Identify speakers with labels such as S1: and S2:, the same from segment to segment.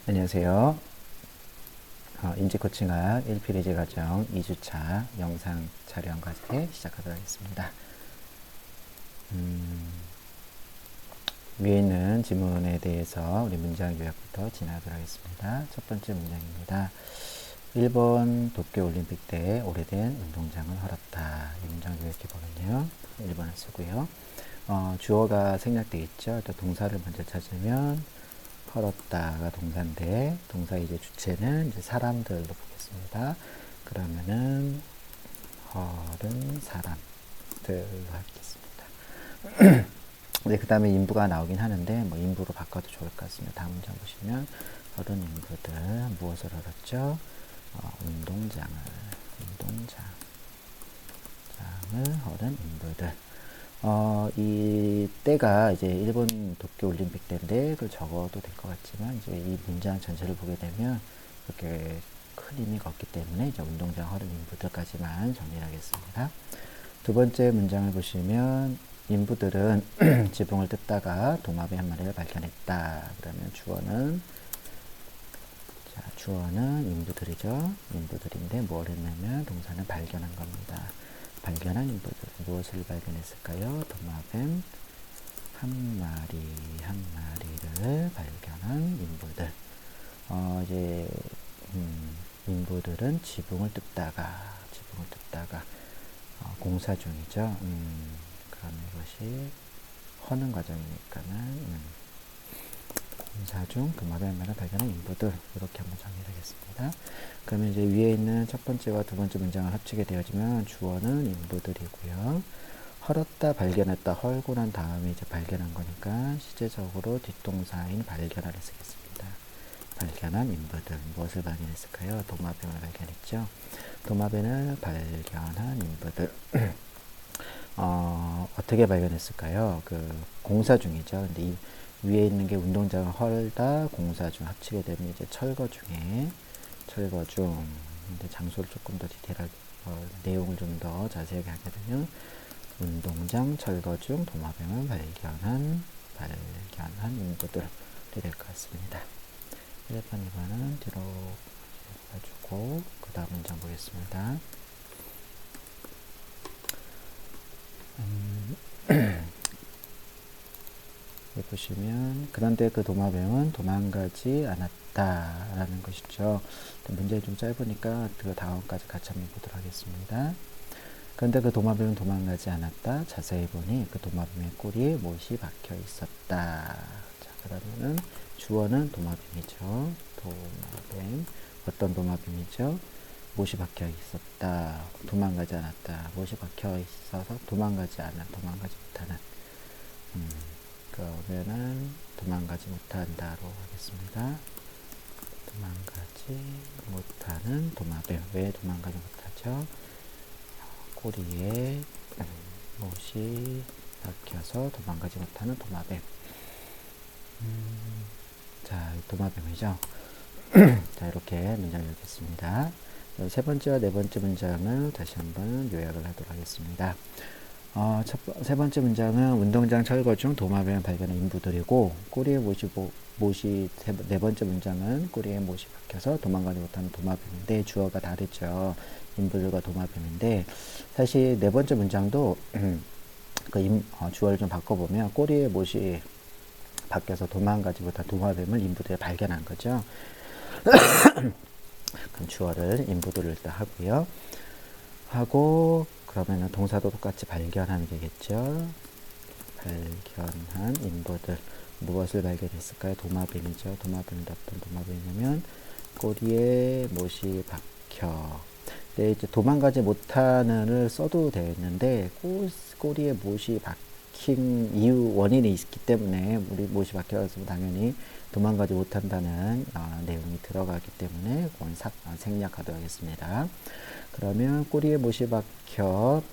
S1: 안녕하세요. 인지코칭학 1필리지 과정 2주차 영상 촬영 과제 시작하도록 하겠습니다. 위에 있는 지문에 대해서 우리 문장 요약부터 진행하도록 하겠습니다. 첫 번째 문장입니다. 일본 도쿄올림픽 때 오래된 운동장을 헐었다. 이 문장 요약해보면요. 1번을 쓰고요. 주어가 생략되어 있죠. 또 동사를 먼저 찾으면 헐었다가 동사인데 동사 이제 주체는 이제 사람들로 보겠습니다. 그러면은 헐은 사람들로 하겠습니다. 네, 그 다음에 인부가 나오긴 하는데 뭐 인부로 바꿔도 좋을 것 같습니다. 다음 문장 보시면 헐은 인부들 무엇을 헐었죠? 운동장을 헐은 인부들. 이 때가 이제 일본 도쿄올림픽 때인데 그걸 적어도 될 것 같지만 이제 이 문장 전체를 보게 되면 그렇게 큰 의미가 없기 때문에 이제 운동장 헐은 인부들까지만 정리하겠습니다. 두 번째 문장을 보시면 인부들은 지붕을 뜯다가 도마뱀 한 마리를 발견했다. 그러면 주어는 인부들이죠. 인부들인데 뭘 했냐면 동사는 발견한 겁니다. 발견한 인부들 무엇을 발견했을까요? 도마뱀 한 마리를 발견한 인부들. 이제 인부들은 지붕을 뜯다가 공사 중이죠. 그럼 이것이 허는 과정이니까는 공사 중 도마뱀 한 마리를 발견한 인부들 이렇게 한번 정리하겠습니다. 그러면 이제 위에 있는 첫 번째와 두 번째 문장을 합치게 되어지면 주어는 인부들이고요. 헐었다, 발견했다, 헐고 난 다음에 이제 발견한 거니까 시제적으로 뒷동사인 발견하를 쓰겠습니다. 발견한 인부들 무엇을 발견했을까요? 도마뱀을 발견했죠. 도마뱀을 발견한 인부들 어떻게 발견했을까요? 그 공사 중이죠. 근데 이 위에 있는 게 운동장을 헐다 공사 중 합치게 되면 이제 철거 중 근데 장소를 조금 더 디테일하게 내용을 좀 더 자세하게 하게 되면 운동장 철거 중 도마뱀을 발견한 인부들이 될 것 같습니다. 1번, 2번은 뒤로 해주고 그 다음 문장 보겠습니다. 보시면 그런데 그 도마뱀은 도망가지 않았다라는 것이죠. 문제가 좀 짧으니까 그 다음까지 같이 한번 보도록 하겠습니다. 그런데 그 도마뱀은 도망가지 않았다. 자세히 보니 그 도마뱀의 꼬리에 못이 박혀 있었다. 자, 그러면은 주어는 도마뱀이죠. 도마뱀. 어떤 도마뱀이죠? 못이 박혀 있었다. 도망가지 않았다. 못이 박혀 있어서 도망가지 못하는. 그러면은 도망가지 못한다로 하겠습니다. 도망가지 못하는 도마뱀. 왜 도망가지 못하죠? 꼬리에 못이 박혀서 도망가지 못하는 도마뱀. 자, 도마뱀이죠. 자, 이렇게 문장을 읽겠습니다. 세 번째와 네 번째 문장을 다시 한번 요약을 하도록 하겠습니다. 세 번째 문장은 운동장 철거 중 도마뱀을 발견한 인부들이고 꼬리에 네 번째 문장은 꼬리에 못이 박혀서 도망가지 못하는 도마뱀인데 주어가 다르죠. 인부들과 도마뱀인데 사실 네 번째 문장도 주어를 좀 바꿔보면 꼬리에 못이 박혀서 도망가지 못한 도마뱀을 인부들이 발견한 거죠. 그럼 주어를 인부들을 일단 하고 그러면은 동사도 똑같이 발견하면 되겠죠. 발견한 인부들 무엇을 발견했을까요? 도마뱀이죠. 도마뱀이 어떤 도마뱀이냐면 꼬리에 못이 박혀. 네, 이제 도망가지 못하는을 써도 되는데 꼬리에 못이 박힌 원인이 있기 때문에 우리 못이 박혀서 당연히 도망가지 못한다는 내용이 들어가기 때문에 그건 생략하도록 하겠습니다. 그러면 꼬리에 못이 박힌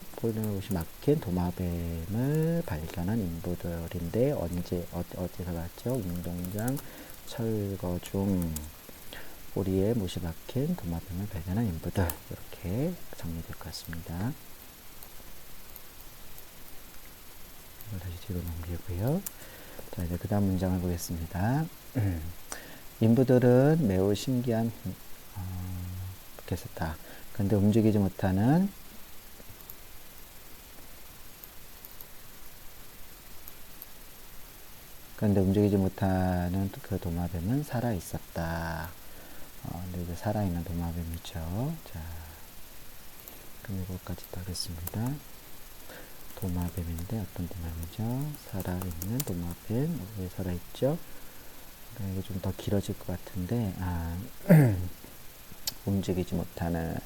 S1: 도마뱀을 발견한 인부들인데 어디서 봤죠? 운동장 철거 중 꼬리에 못이 박힌 도마뱀을 발견한 인부들 이렇게 정리될 것 같습니다. 이걸 다시 뒤로 넘기고요. 자, 이제 그 다음 문장을 보겠습니다. 인부들은 매우 신기한 개수다. 그런데 움직이지 못하는 그 도마뱀은 살아 있었다. 근데 이제 살아있는 도마뱀이죠. 자, 그럼 이거까지 따겠습니다. 도마뱀인데 어떤 도마뱀이죠? 살아있는 도마뱀. 왜 살아있죠? 이게 좀 더 길어질 것 같은데, 움직이지 못하나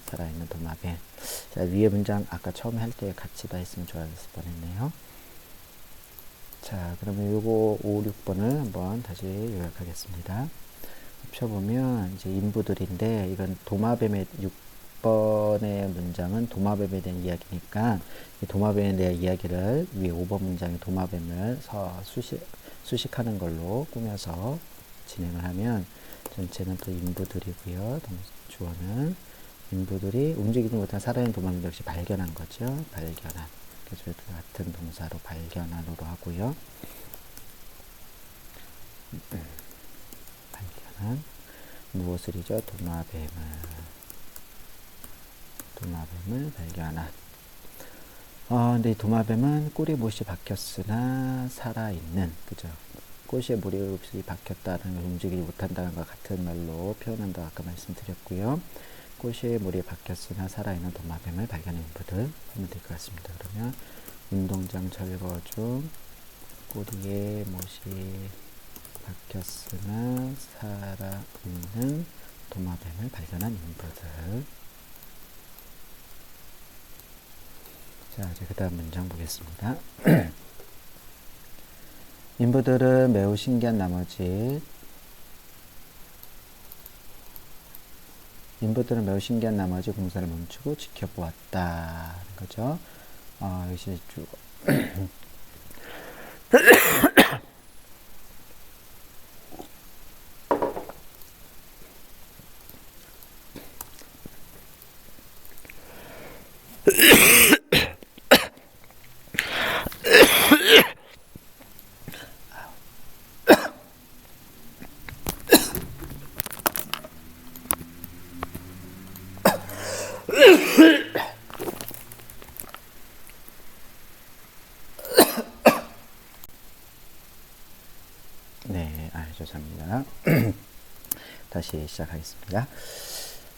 S1: 살아있는 도마뱀. 자, 위에 문장 아까 처음에 할 때 같이 다 했으면 좋았을 뻔했네요. 자, 그러면 요거 5, 6번을 한번 다시 요약하겠습니다. 펴보면 이제 인부들인데, 이건 도마뱀의 6번의 문장은 도마뱀에 대한 이야기니까 이 도마뱀에 대한 이야기를 위에 5번 문장에 도마뱀을 수식하는 걸로 꾸며서 진행을 하면 전체는 또 인부들이고요. 주어는 인부들이 움직이지 못한 살아있는 도마뱀 역시 발견한 거죠. 발견한. 그래서 같은 동사로 발견한으로 하고요. 발견한 무엇을이죠? 도마뱀을 발견한. 근데 이 도마뱀은 꼬리에 못이 박혔으나 살아있는, 그죠? 꼬리에 못이 박혔다는 걸 움직이지 못한다는 것 같은 말로 표현한다고 아까 말씀드렸고요. 꼬리에 못이 박혔으나 살아있는 도마뱀을 발견한 인부들 하면 될 것 같습니다. 그러면 운동장 철거 중 꼬리에 못이 박혔으나 살아있는 도마뱀을 발견한 인부들. 자, 이제 그 다음 문장 보겠습니다. 인부들은 매우 신기한 나머지 공사를 멈추고 지켜보았다. 거죠. 역시 쭉. 네, 죄송합니다. 다시 시작하겠습니다.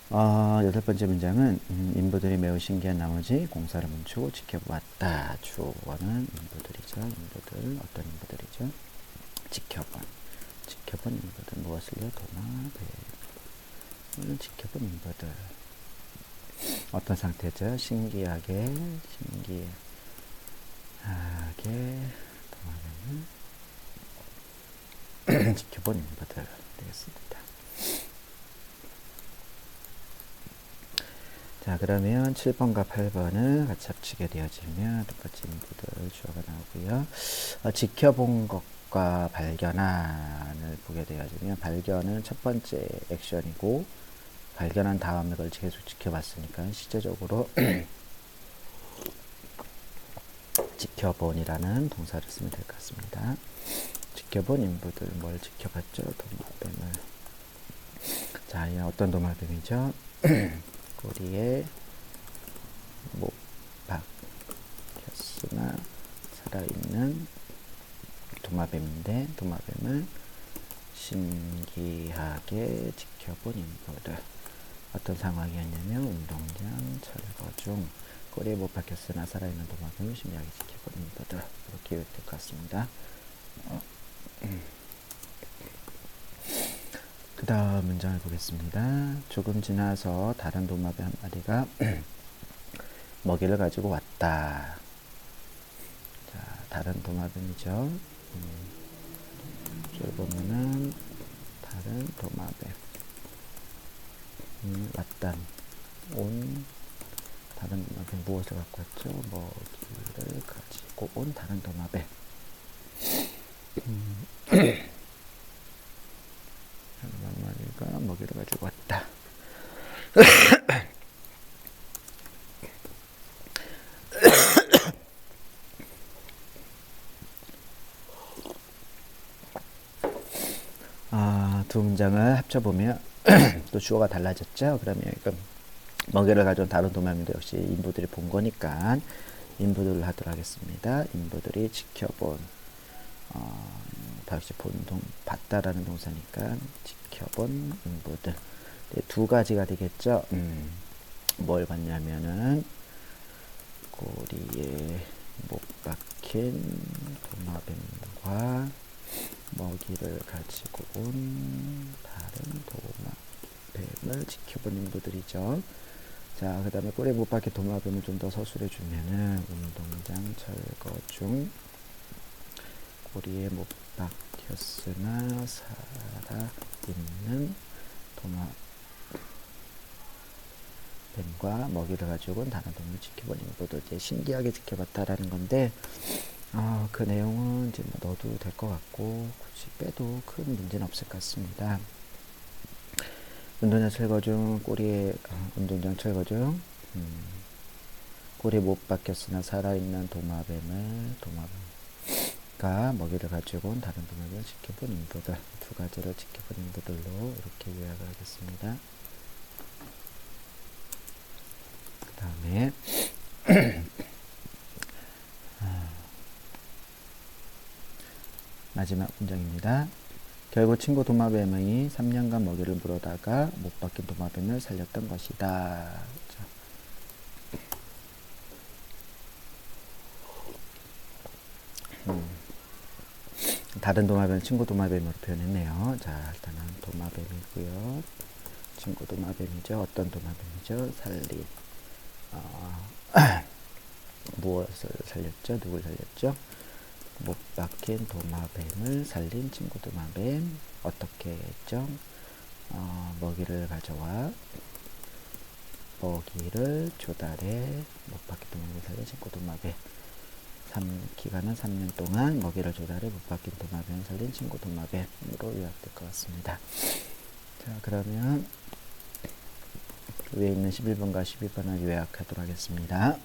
S1: 8번째 문장은 인부들이 매우 신기한 나머지 공사를 멈추고 지켜보았다. 주어는 인부들이죠. 인부들, 어떤 인부들이죠? 지켜본 인부들. 무엇을요? 도마뱀을 지켜본 인부들. 어떤 상태죠? 신기하게 도마뱀을 지켜본 인부들 되겠습니다. 자, 그러면 7번과 8번은 같이 합치게 되어지면 똑같이 인부들 주어가 나오고요. 지켜본 것과 발견한을 보게 되어지면 발견은 첫 번째 액션이고 발견한 다음에 그걸 계속 지켜봤으니까 실제적으로 지켜본이라는 동사를 쓰면 될 것 같습니다. 지켜본 인부들, 뭘 지켜봤죠? 도마뱀을. 자, 이 어떤 도마뱀이죠? 꼬리에 못 박혔으나 살아있는 도마뱀인데 도마뱀을 신기하게 지켜본 인부들. 어떤 상황이었냐면 운동장 철거 중 꼬리에 못 박혔으나 살아있는 도마뱀을 신기하게 지켜본 인부들. 이렇게 될 것 같습니다. 그 다음 문장을 보겠습니다. 조금 지나서 다른 도마뱀 한 마리가 먹이를 가지고 왔다. 자, 다른 도마뱀이죠. 쭉 보면은 다른 도마뱀 다른 도마뱀 무엇을 갖고 왔죠? 먹이를 가지고 온 다른 도마뱀. 한 마리가 먹이를 가지고 왔다. 두 문장을 합쳐보면 또 주어가 달라졌죠. 그러면 이거 먹이를 가져온 다른 도마뱀도 역시 인부들이 본 거니까 인부들을 하도록 하겠습니다. 인부들이 지켜본 다시 본동 봤다라는 동사니까 지켜본 인부들. 네, 두 가지가 되겠죠. 뭘 봤냐면은 꼬리에 못 박힌 도마뱀과 먹이를 가지고 온 다른 도마뱀을 지켜본 인부들이죠. 자, 그 다음에 꼬리에 못 박힌 도마뱀을 좀 더 서술해 주면은 운동장 철거 중 꼬리에 못 박혔으나 살아있는 도마뱀과 먹이를 가지고 온 다른 동물 지켜본 인부들. 이제 신기하게 지켜봤다라는 건데 그 내용은 이제 뭐 넣어도 될 것 같고 굳이 빼도 큰 문제는 없을 것 같습니다. 운동장 철거 중 꼬리에 운동장 철거 중 꼬리에 못 박혔으나 살아있는 도마뱀과 먹이를 가지고 온 다른 도마뱀을 지켜본 인부들. 두 가지를 지켜본 인부들로 이렇게 요약을 하겠습니다. 그 다음에 마지막 문장입니다. 결국 친구 도마뱀의 3년간 먹이를 물어다가 못 박힌 도마뱀을 살렸던 것이다. 다른 도마뱀 친구 도마뱀으로 표현했네요. 자, 일단은 도마뱀이고요. 친구 도마뱀이죠. 어떤 도마뱀이죠? 살린. 무엇을 살렸죠? 누굴 살렸죠? 못 박힌 도마뱀을 살린 친구 도마뱀. 어떻게 했죠? 먹이를 가져와 먹이를 조달해 못 박힌 도마뱀을 살린 친구 도마뱀. 기간은 3년 동안 먹이를 조달해 못 박힌 도마뱀을 살린 친구 도마뱀으로 요약될 것 같습니다. 자, 그러면 위에 있는 11번과 12번을 요약하도록 하겠습니다.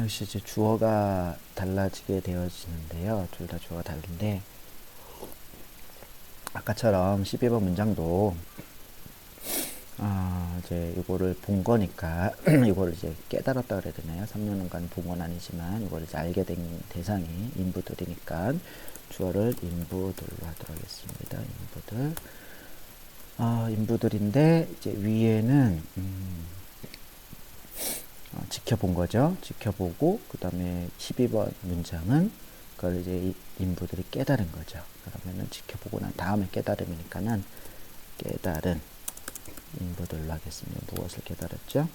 S1: 이제 주어가 달라지게 되어지는데요. 둘 다 주어가 다른데 아까처럼 12번 문장도 이제 이거를 본 거니까 이거를 이제 깨달았다 그래야 되나요? 3년간 본 건 아니지만 이거를 이제 알게 된 대상이 인부들이니까 주어를 인부들로 하도록 하겠습니다. 인부들. 인부들인데 이제 위에는 지켜본 거죠. 지켜보고 그 다음에 12번 문장은 그걸 이제 인부들이 깨달은 거죠. 그러면은 지켜보고 난 다음에 깨달음이니까는 깨달은 인부들로 하겠습니다. 무엇을 깨달았죠?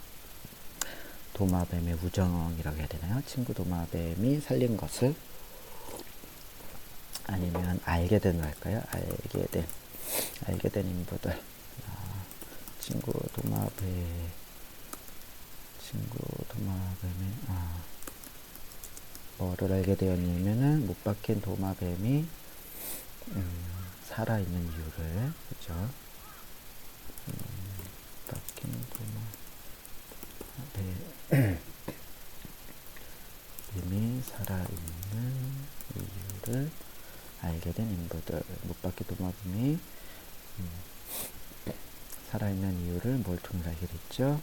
S1: 도마뱀의 우정이라고 해야 되나요? 친구 도마뱀이 살린 것을 아니면 알게 된 할까요? 알게 된 인부들. 친구 도마뱀의 뭐를 알게 되었냐면은 못 박힌 도마뱀이 살아있는 이유를, 그죠? 박힌 도마뱀이 살아있는 이유를 알게 된 인부들. 못 박힌 도마뱀이 살아있는 이유를 뭘 통해 알게 됐죠?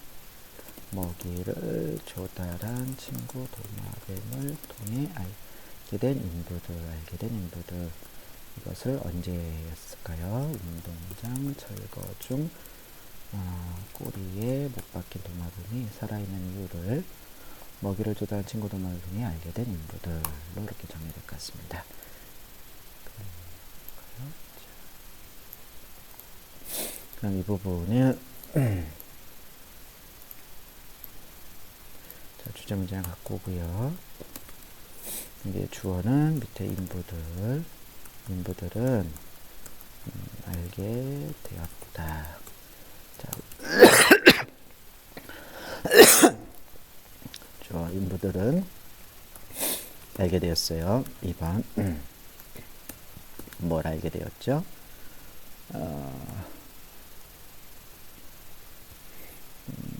S1: 먹이를 조달한 친구 도마뱀을 통해 알게 된 인부들. 이것을 언제였을까요? 운동장 철거 중 꼬리에 못 박힌 도마뱀이 살아있는 이유를 먹이를 조달한 친구 도마뱀을 통해 알게 된 인부들로 이렇게 정리될 것 같습니다. 그럼 이 부분은 자, 주제 문장을 갖고 오고요. 이게 주어는 밑에 인부들은 알게 되었다. 자, 주어 인부들은 알게 되었어요. 2번 뭘 알게 되었죠?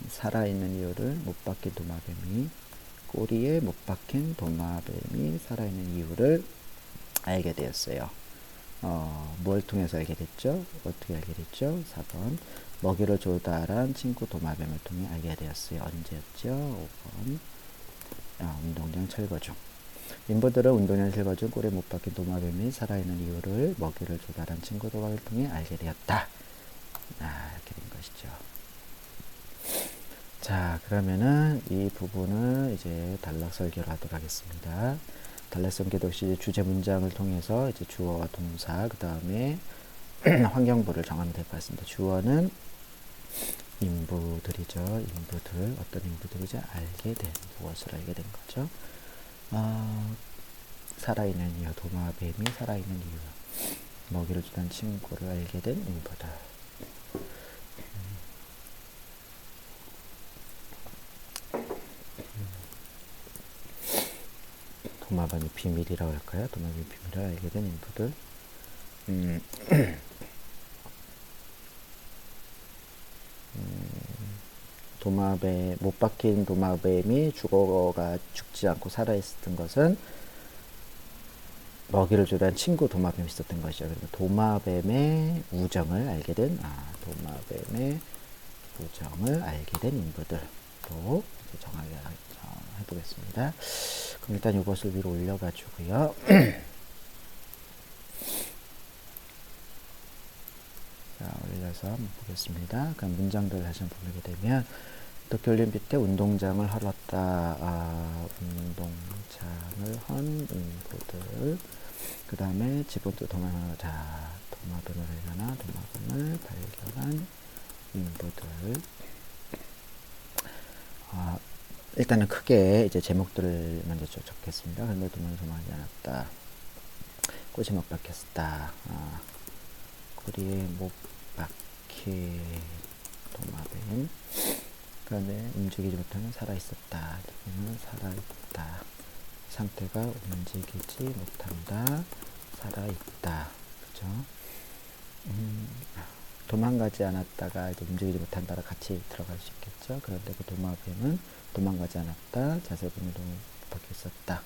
S1: 살아있는 이유를 못 박힌 도마뱀이 꼬리에 못 박힌 도마뱀이 살아있는 이유를 알게 되었어요. 뭘 통해서 알게 됐죠? 어떻게 알게 됐죠? 4번 먹이를 조달한 친구 도마뱀을 통해 알게 되었어요. 언제였죠? 5번 운동장 철거 중. 인부들은 운동장 철거 중 꼴에 못 박힌 도마뱀이 살아있는 이유를 먹이를 조달한 친구 도마뱀을 통해 알게 되었다. 이렇게 된 것이죠. 자, 그러면은 이 부분을 이제 단락 설계를 하도록 하겠습니다. 단락 설계도 역시 주제 문장을 통해서 이제 주어와 동사, 그 다음에 환경부를 정하면 될 것 같습니다. 주어는 인부들이죠. 인부들, 어떤 인부들이죠? 알게 된, 무엇을 알게 된 거죠? 살아있는 이유, 도마뱀이 살아있는 이유, 먹이를 주던 친구를 알게 된 인부들. 도마뱀의 비밀이라고 할까요? 도마뱀의 비밀을 알게 된 인부들. 도마뱀, 못 박힌 도마뱀이 죽지 않고 살아있었던 것은 먹이를 주던 친구 도마뱀이 있었던 것이죠. 그리고 도마뱀의 우정을 알게 된, 도마뱀의 우정을 알게 된 인부들로 정하게 해보겠습니다. 그럼 일단 이것을 위로 올려가지고요. 자, 올려서 한번 보겠습니다. 그럼 문장들을 다시 한번 보게 되면 도쿄올림픽 때 운동장을 헐었다. 운동장을 헌 인부들. 그 다음에 지붕도 도마뱀을 발견한 인부들. 일단은 크게 이제 제목들을 먼저 적겠습니다. 그런데 도마뱀이 도망하지 않았다. 꽃이 못 박혔다. 꼬리에 못 박힌 도마뱀. 그런데 움직이지 못하면 살아있었다. 살아있다. 상태가 움직이지 못한다. 살아있다. 그죠? 도망가지 않았다가 이제 움직이지 못한다라 같이 들어갈 수 있겠죠. 그런데 그 도마뱀은 도망가지 않았다. 자세 근육도 박혀 있었다.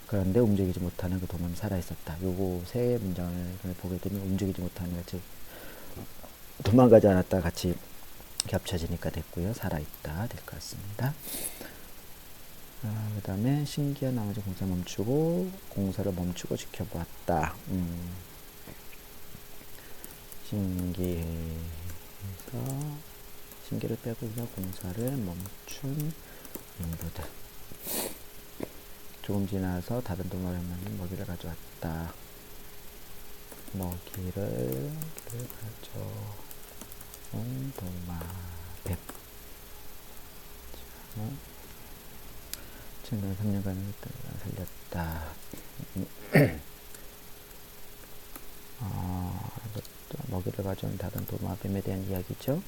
S1: 그런데 움직이지 못하는 그 도마뱀이 살아있었다. 요거 세 문장을 보게 되면 움직이지 못하는 같이 도망가지 않았다 같이 겹쳐지니까 됐고요. 살아있다 될 것 같습니다. 그 다음에 신기한 나머지 공사를 멈추고 지켜보았다. 신기를 빼고 공사를 멈춘 인부들. 조금 지나서 다른 도마뱀은 먹이를 가져왔다. 먹이를 가져온 도마뱀. 지금 3년간 살렸다. 먹이를 가져온 다른 도마뱀에 대한 이야기죠.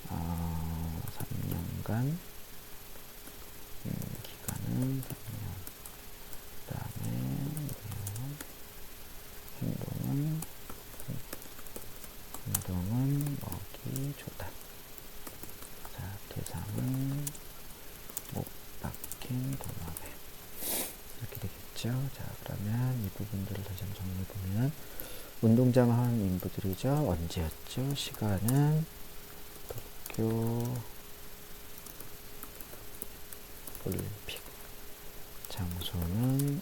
S1: 3년간 기간은 3년. 그 다음에 행동은 먹이 조달. 자, 대상은 못 박힌 도마뱀. 이렇게 되겠죠. 자, 그러면 이 부분들을 다시 한번 정리해보면 운동장 한 인부들이죠. 언제였죠? 시간은 도쿄 올림픽. 장소는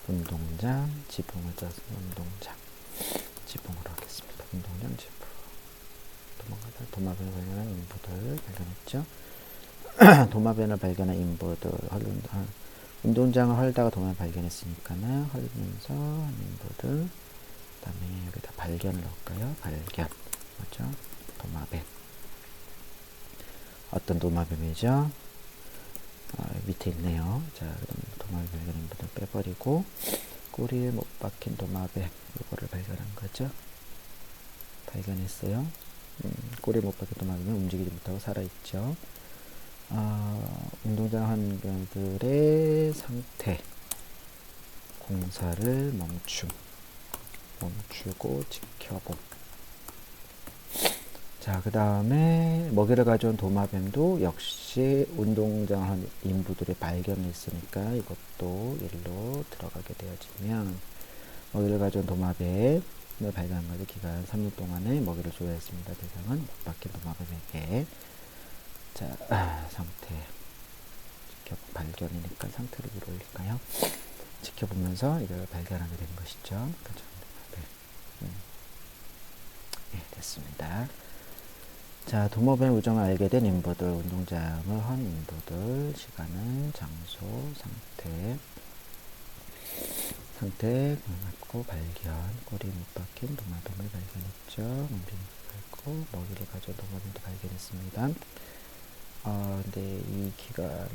S1: 운동장, 지붕을 짜서 운동장 지붕으로 하겠습니다. 운동장 지붕. 도마뱀을 발견한 인부들 발견했죠. 도마뱀을 발견한 인부들 운동장을 헐다가 도마뱀을 발견했으니까는 헐면서 인부들. 그 다음에 여기다 발견을 넣을까요? 발견. 맞죠? 도마뱀. 어떤 도마뱀이죠? 밑에 있네요. 자, 그럼 도마뱀 발견 인부들 빼버리고 꼬리에 못 박힌 도마뱀 이거를 발견한 거죠. 발견했어요. 꼬리에 못 박힌 도마뱀은 움직이지 못하고 살아있죠. 운동장 환경들의 상태, 공사를 멈추고 지켜봄. 자, 그 다음에 먹이를 가져온 도마뱀도 역시 운동장 한 인부들의 발견을 했으니까 이것도 일로 들어가게 되어지면 먹이를 가져온 도마뱀을 발견한 것을 기간 3일 동안에 먹이를 줘야 했습니다. 대상은 못 박힌 도마뱀에게. 자, 상태. 발견이니까 상태를 위로 올릴까요? 지켜보면서 이걸 발견하게 된 것이죠. 그죠? 네, 됐습니다. 자, 도마뱀 우정을 알게 된 인부들, 운동장을 한 인부들, 시간은, 장소, 상태, 맞고 발견, 꼬리 못 박힌 도마뱀을 발견했죠. 문빙이 밟고 먹이를 가져온 도마뱀도 발견했습니다. 근데 이 기간적인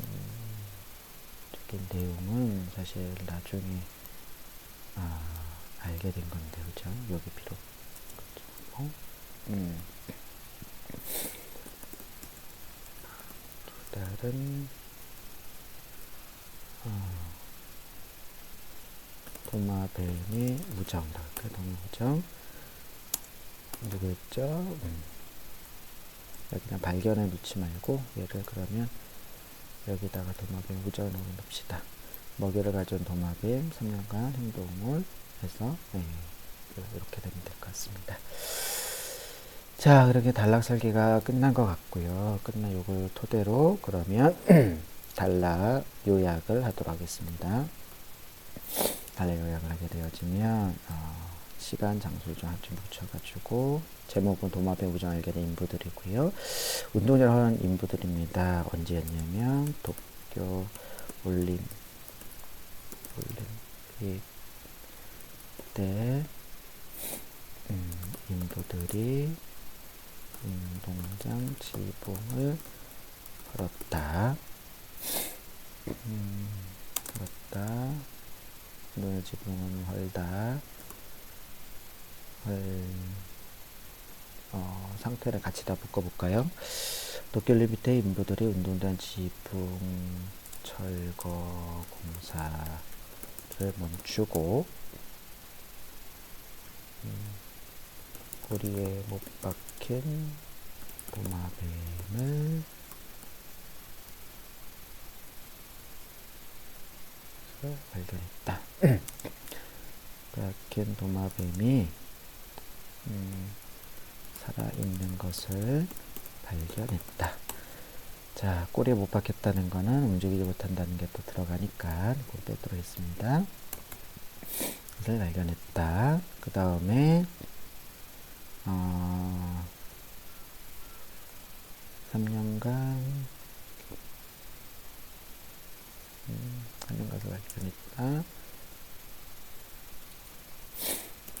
S1: 내용은 사실 나중에 알게 된 건데, 그죠? 여기 비록 다른 도마뱀의 우정이라고 할까요? 동우정 누구였죠? 여기 그냥 발견해 놓지 말고 얘를 그러면 여기다가 도마뱀 우정을 넣읍시다. 먹이를 가져온 도마뱀 3년간 행동을 해서 이렇게 되면 될 것 같습니다. 자, 그렇게 단락 설계가 끝난 것 같고요. 끝난 요걸 토대로 그러면 단락 요약을 하도록 하겠습니다. 단락 요약을 하게 되어지면 시간, 장소 좀 한점 붙여가지고 제목은 도마뱀 우정 알게 된 인부들이고요. 운동장을 하는 인부들입니다. 언제였냐면 도쿄 올림픽 때 인부들이 운동장 지붕을 걸었다. 운동장 지붕은 헐다. 상태를 같이 다 묶어볼까요? 도쿄올림픽 인부들이 운동장 지붕 철거 공사를 멈추고 꼬리에 못 박힌 도마뱀을 발견했다. 박힌 도마뱀이 살아있는 것을 발견했다. 자, 꼬리에 못 박혔다는 거는 움직이지 못한다는 게 또 들어가니까 그걸 빼도록 했습니다. 것을 발견했다. 그 다음에 3년간 하는 것을 발견했다.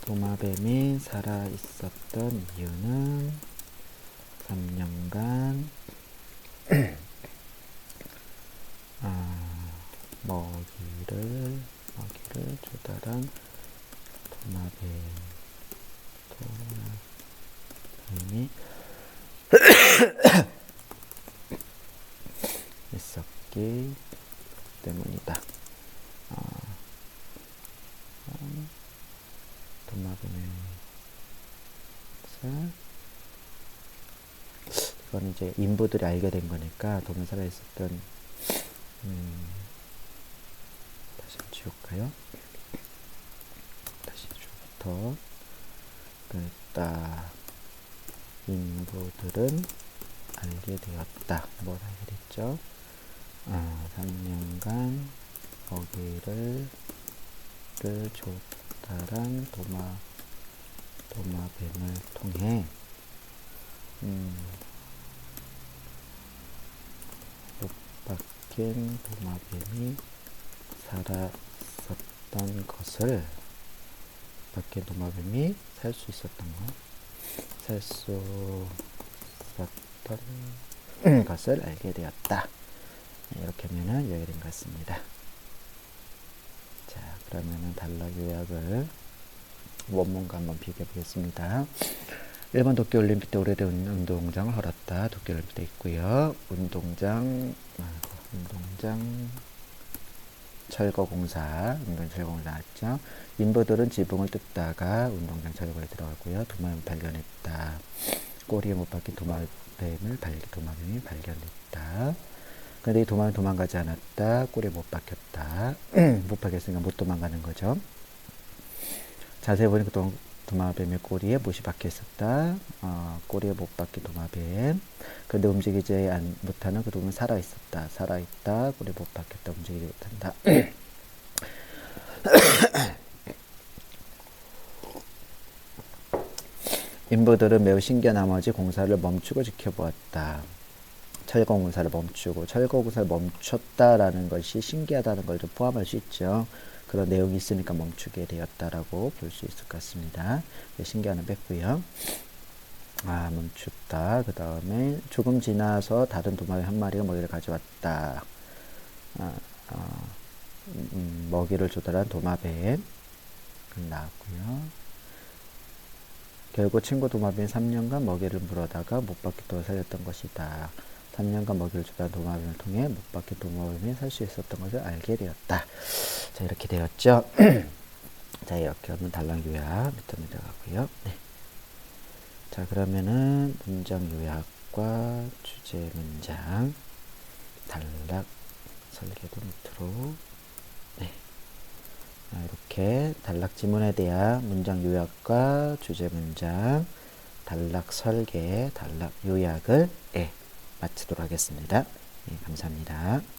S1: 도마뱀이 살아있었던 이유는 3년간 먹이를 조달한 도마뱀이 있었기 때문이다. 이건 이제 인부들이 알게 된 거니까 도면 살아있었던 다시 지울까요? 다시 주부터 됐다. 인부들은 알게 되었다. 뭘 알게 됐죠? 3년간 먹이를 조달한 도마뱀을 통해 못 박힌 도마뱀이 살았었던 것을 박힌 도마뱀이 살 수 있었던 것을 알게 되었다. 이렇게 하면은 요약된 것 같습니다. 자, 그러면은 단락 요약을 원문과 한번 비교해 보겠습니다. 1번 도쿄올림픽 때 오래된 운동장을 헐었다. 도쿄올림픽 때 있고요. 운동장 철거공사 했죠. 인부들은 지붕을 뜯다가 운동장 철거에 들어가고요. 도마뱀을 발견했다. 꼬리에 못 박힌 도마뱀이 발견했다. 그런데 이 도마뱀은 도망가지 않았다. 꼬리에 못 박혔다. 못 박혔으니까 못 도망가는 거죠. 자세히 보니까 도마뱀의 꼬리에 못이 박혀 있었다. 꼬리에 못 박힌 도마뱀. 그런데 움직이지 못하는 그 동물은 살아 있었다. 살아 있다. 꼬리에 못 박혔다. 움직이지 못한다. 인부들은 매우 신기한 나머지 공사를 멈추고 지켜보았다. 철거 공사를 멈추고, 철거 공사를 멈췄다라는 것이 신기하다는 걸 좀 포함할 수 있죠. 그런 내용이 있으니까 멈추게 되었다라고 볼 수 있을 것 같습니다. 신기한은 뺐고요. 멈췄다. 그 다음에 조금 지나서 다른 도마뱀 한 마리가 먹이를 가져왔다. 먹이를 조달한 도마뱀 나왔고요. 결국 친구 도마뱀이 3년간 먹이를 물어다가 못 박힌 돌을 살렸던 것이다. 3년간 먹이를 주던 도마뱀을 통해 못 박힌 도마뱀이 살 수 있었던 것을 알게 되었다. 자, 이렇게 되었죠. 자, 이렇게 하면 단락 요약 밑으로 내려가고요. 네. 자, 그러면은 문장 요약과 주제 문장 단락 설계도 밑으로. 네. 이렇게 단락 지문에 대한 문장 요약과 주제 문장, 단락 설계, 단락 요약을 마치도록 하겠습니다. 감사합니다.